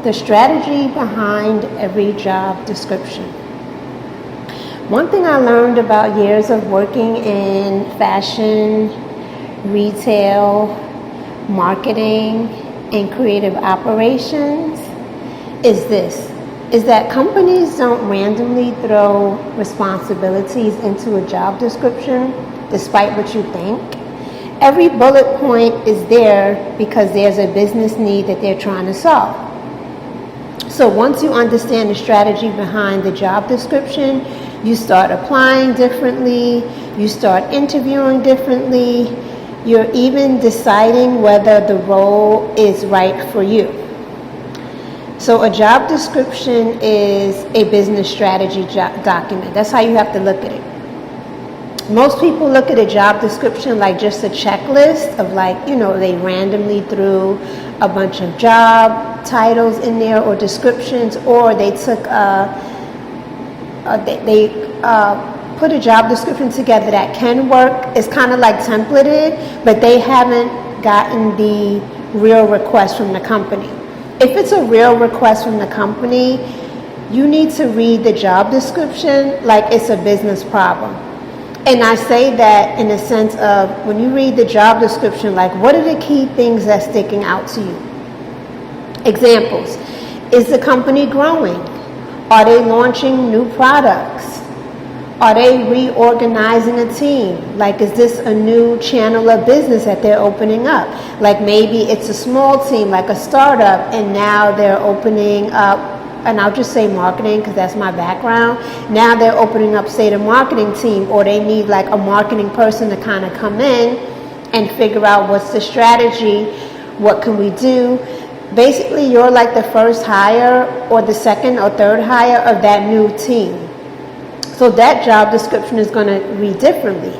the strategy behind every job description. One thing I learned about years of working in fashion, retail, marketing, and creative operations is that companies don't randomly throw responsibilities into a job description despite what you think. Every bullet point is there because there's a business need that they're trying to solve. So once you understand the strategy behind the job description, you start applying differently, you start interviewing differently, you're even deciding whether the role is right for you. So a job description is a business strategy document. That's how you have to look at it. Most people look at a job description like just a checklist of they randomly threw a bunch of job titles in there or descriptions, or they took put a job description together that can work. It's kind of like templated, but they haven't gotten the real request from the company. If it's a real request from the company, you need to read the job description like it's a business problem. And I say that in the sense of when you read the job description, like what are the key things that's sticking out to you? Examples. Is the company growing? Are they launching new products? Are they reorganizing a team? Like, is this a new channel of business that they're opening up? Like maybe it's a small team, like a startup, and now they're opening up, and I'll just say marketing because that's my background. Now they're opening up, say, the marketing team, or they need like a marketing person to kind of come in and figure out what's the strategy, what can we do. Basically, you're like the first hire or the second or third hire of that new team. So that job description is going to read differently.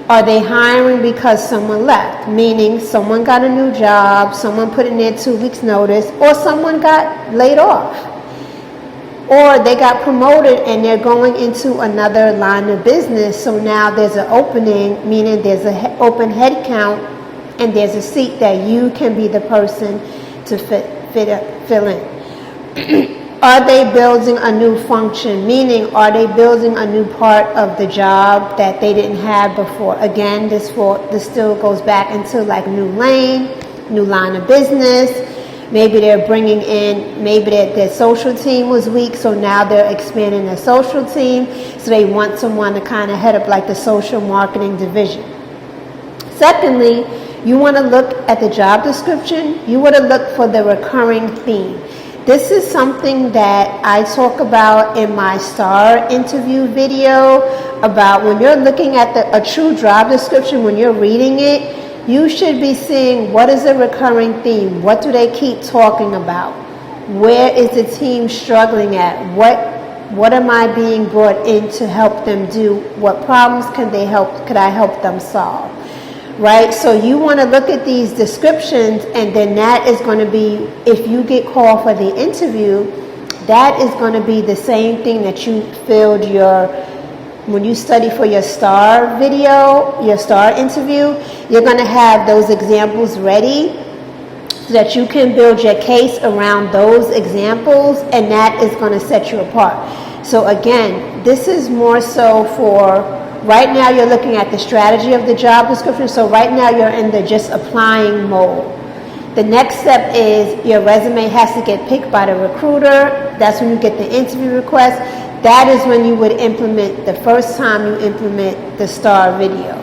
Are they hiring because someone left? Meaning someone got a new job, someone put in their 2 weeks notice, or someone got laid off. Or they got promoted and they're going into another line of business. So now there's an opening, meaning there's an open head count and there's a seat that you can be the person to fill in. Are they building a new function? Meaning, are they building a new part of the job that they didn't have before? Again, this still goes back into like new lane, new line of business. Maybe they're bringing in, maybe their social team was weak, so now they're expanding their social team. So they want someone to kind of head up like the social marketing division. Secondly, you want to look at the job description. You want to look for the recurring theme. This is something that I talk about in my STAR interview video about when you're looking at a true job description, when you're reading it, you should be seeing what is a recurring theme. What do they keep talking about? Where is the team struggling at? What am I being brought in to help them do? What problems could I help them solve? Right? So you want to look at these descriptions, and then that is going to be, if you get called for the interview, that is going to be the same thing that you filled when you study for your STAR video, your STAR interview, you're going to have those examples ready so that you can build your case around those examples, and that is going to set you apart. So again, this is more so for right now you're looking at the strategy of the job description. So right now you're in the just applying mode. The next step is your resume has to get picked by the recruiter. That's when you get the interview request. That is when you would implement, the first time you implement the STAR video.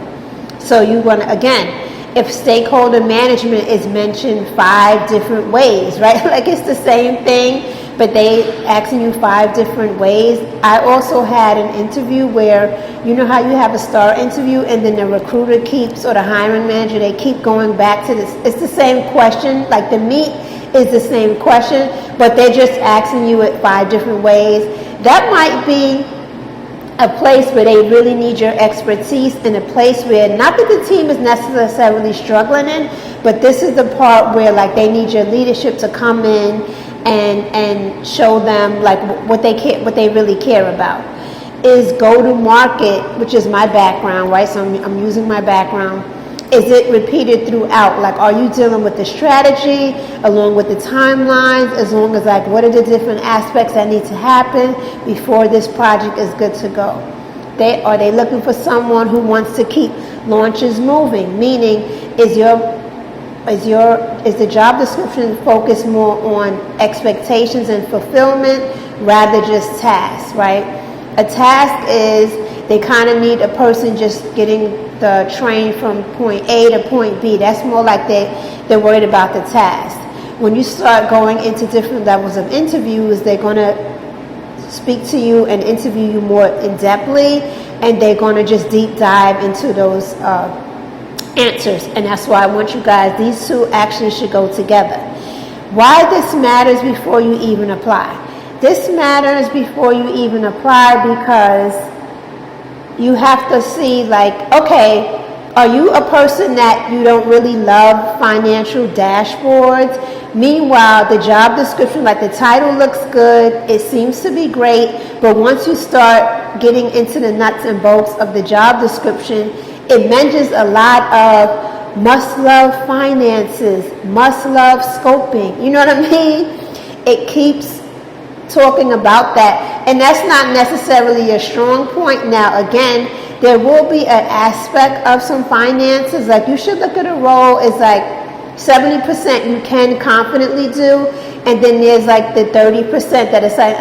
So you want to, again, if stakeholder management is mentioned 5 different ways, right? Like it's the same thing, but they asking you 5 different ways. I also had an interview where, you know how you have a STAR interview and then the recruiter keeps, or the hiring manager, they keep going back to this. It's the same question, like the meat is the same question, but they're just asking you it 5 different ways. That might be a place where they really need your expertise, in a place where, not that the team is necessarily struggling in, but this is the part where like they need your leadership to come in and show them like what they really care about. Is go to market, which is my background, right? So I'm using my background. Is it repeated throughout? Like, are you dealing with the strategy along with the timelines, as long as like what are the different aspects that need to happen before this project is good to go? Are they looking for someone who wants to keep launches moving? Meaning, is the job description focused more on expectations and fulfillment rather just tasks, right? A task is they kind of need a person just getting the train from point A to point B. That's more like they're worried about the task. When you start going into different levels of interviews, they're going to speak to you and interview you more in-depthly, and they're going to just deep dive into those answers. And that's why I want you guys, these two actually should go together. Why this matters before you even apply. This matters before you even apply because you have to see, like, okay, are you a person that you don't really love financial dashboards? Meanwhile, the job description, like the title looks good, it seems to be great, but once you start getting into the nuts and bolts of the job description, it mentions a lot of must love finances, must love scoping. You know what I mean? It keeps talking about that, and that's not necessarily a strong point. Now, again, there will be an aspect of some finances. Like, you should look at a role as like 70% you can confidently do, and then there's like the 30% that is like,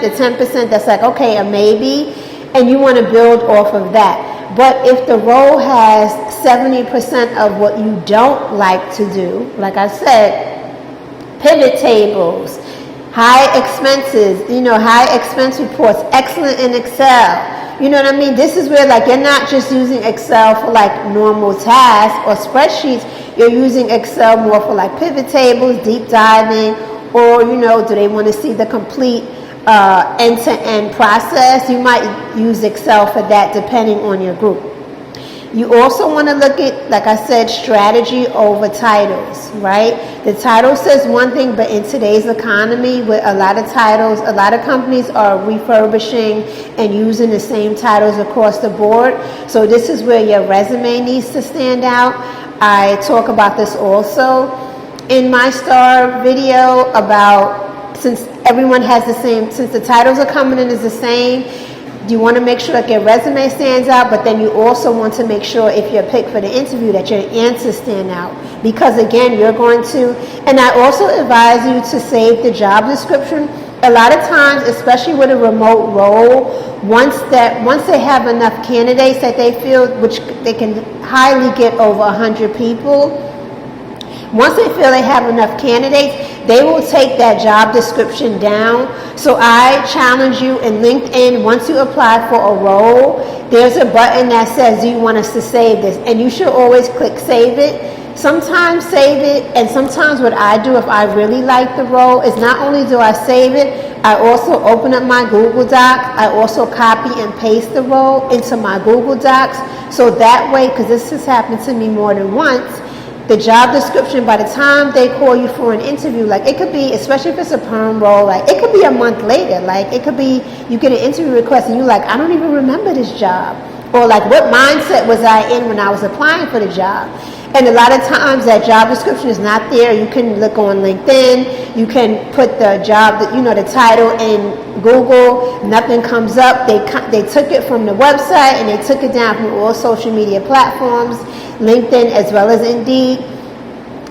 the 10% that's like, okay, a maybe, and you want to build off of that. But if the role has 70% of what you don't like to do, like I said, pivot tables, high expenses, high expense reports, excellent in Excel. You know what I mean? This is where, like, you're not just using Excel for like normal tasks or spreadsheets. You're using Excel more for like pivot tables, deep diving, or, do they want to see the complete end-to-end process? You might use Excel for that depending on your group. You also want to look at, like I said, strategy over titles, right? The title says one thing, but in today's economy, with a lot of titles, a lot of companies are refurbishing and using the same titles across the board. So this is where your resume needs to stand out. I talk about this also in my star video about, since everyone has the same, since the titles are coming in as the same, you want to make sure that your resume stands out, but then you also want to make sure, if you're picked for the interview, that your answers stand out. Because again, you're going to, and I also advise you to save the job description. A lot of times, especially with a remote role, once they have enough candidates that they feel, which they can highly get over 100 people, once they feel they have enough candidates, they will take that job description down. So I challenge you in LinkedIn, once you apply for a role, there's a button that says, do you want us to save this? And you should always click save it. Sometimes save it, and sometimes what I do, if I really like the role, is not only do I save it, I also open up my Google Doc. I also copy and paste the role into my Google Docs. So that way, because this has happened to me more than once, the job description, by the time they call you for an interview, like, it could be, especially if it's a perm role, like, it could be a month later. Like, it could be you get an interview request and you're like, I don't even remember this job. Or like, what mindset was I in when I was applying for the job? And a lot of times that job description is not there. You can look on LinkedIn. You can put the job, the title in Google. Nothing comes up. They took it from the website and they took it down from all social media platforms, LinkedIn as well as Indeed.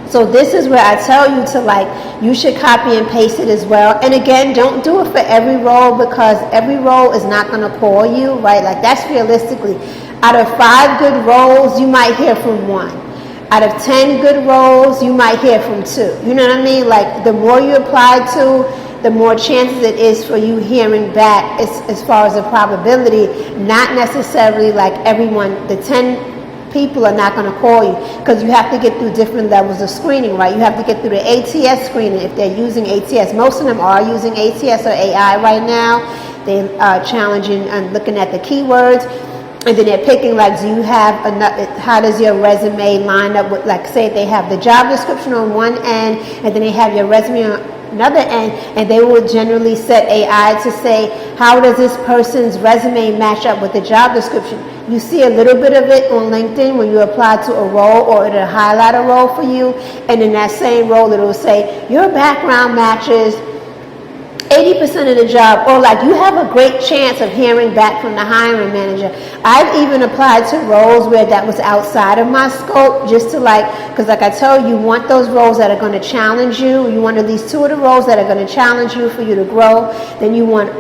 So this is where I tell you to, you should copy and paste it as well. And again, don't do it for every role, because every role is not going to call you, right? Like, that's realistically. Out of 5 good roles, you might hear from 1. Out of 10 good roles, you might hear from 2. You know what I mean? Like, the more you apply to, the more chances it is for you hearing back as far as the probability. Not necessarily like everyone, the 10 people are not going to call you, because you have to get through different levels of screening, right? You have to get through the ATS screening if they're using ATS. Most of them are using ATS or AI right now. They are challenging and looking at the keywords. And then they're picking, like, do you have enough, how does your resume line up with, like, say they have the job description on one end, and then they have your resume another end, and they will generally set AI to say, how does this person's resume match up with the job description? You see a little bit of it on LinkedIn when you apply to a role, or it'll highlight a role for you, and in that same role it will say, your background matches 80% of the job, or like you have a great chance of hearing back from the hiring manager. I've even applied to roles where that was outside of my scope, just to because like I tell you, you want those roles that are going to challenge you. You want at least 2 of the roles that are going to challenge you for you to grow. Then you want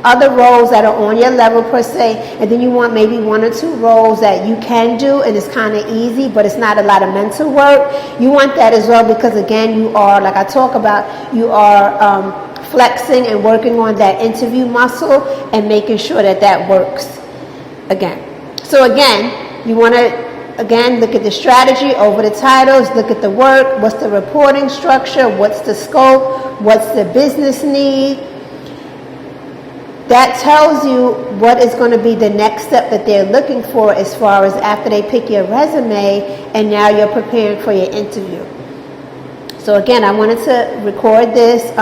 other roles that are on your level per se, and then you want maybe 1 or 2 roles that you can do and it's kind of easy, but it's not a lot of mental work. You want that as well, because again, you are, like I talk about, you are flexing and working on that interview muscle and making sure that that works again. So again, you want to look at the strategy over the titles, look at the work, what's the reporting structure, what's the scope, what's the business need. That tells you what is going to be the next step that they're looking for, as far as after they pick your resume and now you're preparing for your interview. So again, I wanted to record this.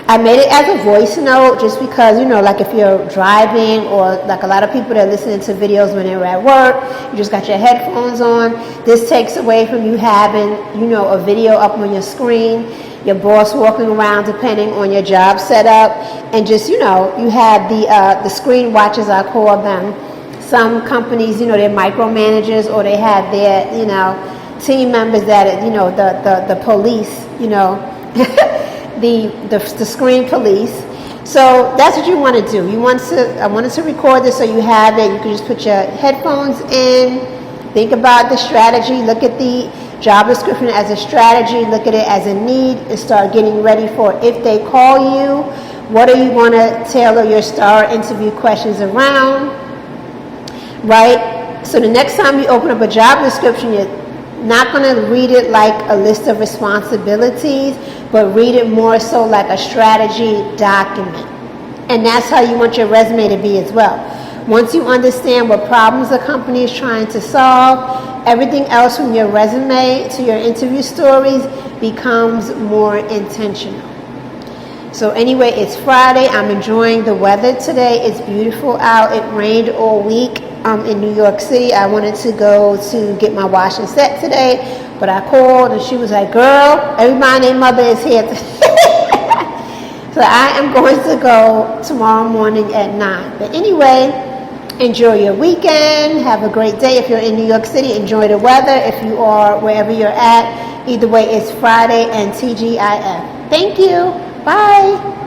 I made it as a voice note just because, like if you're driving, or like a lot of people that are listening to videos when they're at work, you just got your headphones on. This takes away from you having, a video up on your screen, your boss walking around depending on your job setup, and just, you have the screen watchers, I call them. Some companies, they're micromanagers, or they have their, team members that, the police, the screen police. So that's what you want to do. I wanted to record this so you have it. You can just put your headphones in, think about the strategy, look at the job description as a strategy, look at it as a need, and start getting ready for if they call you, what are you going to tailor your star interview questions around, right? So the next time you open up a job description, you're not going to read it like a list of responsibilities, but read it more so like a strategy document. And that's how you want your resume to be as well. Once you understand what problems the company is trying to solve, everything else from your resume to your interview stories becomes more intentional. So anyway, it's Friday. I'm enjoying the weather today. It's beautiful out. It rained all week in New York City. I wanted to go to get my wash and set today, but I called and she was like, girl, everybody and their mother is here So I am going to go tomorrow morning at 9. But anyway, enjoy your weekend. Have a great day. If you're in New York City, enjoy the weather. If you are wherever you're at, either way, it's Friday and TGIF. Thank you. Bye.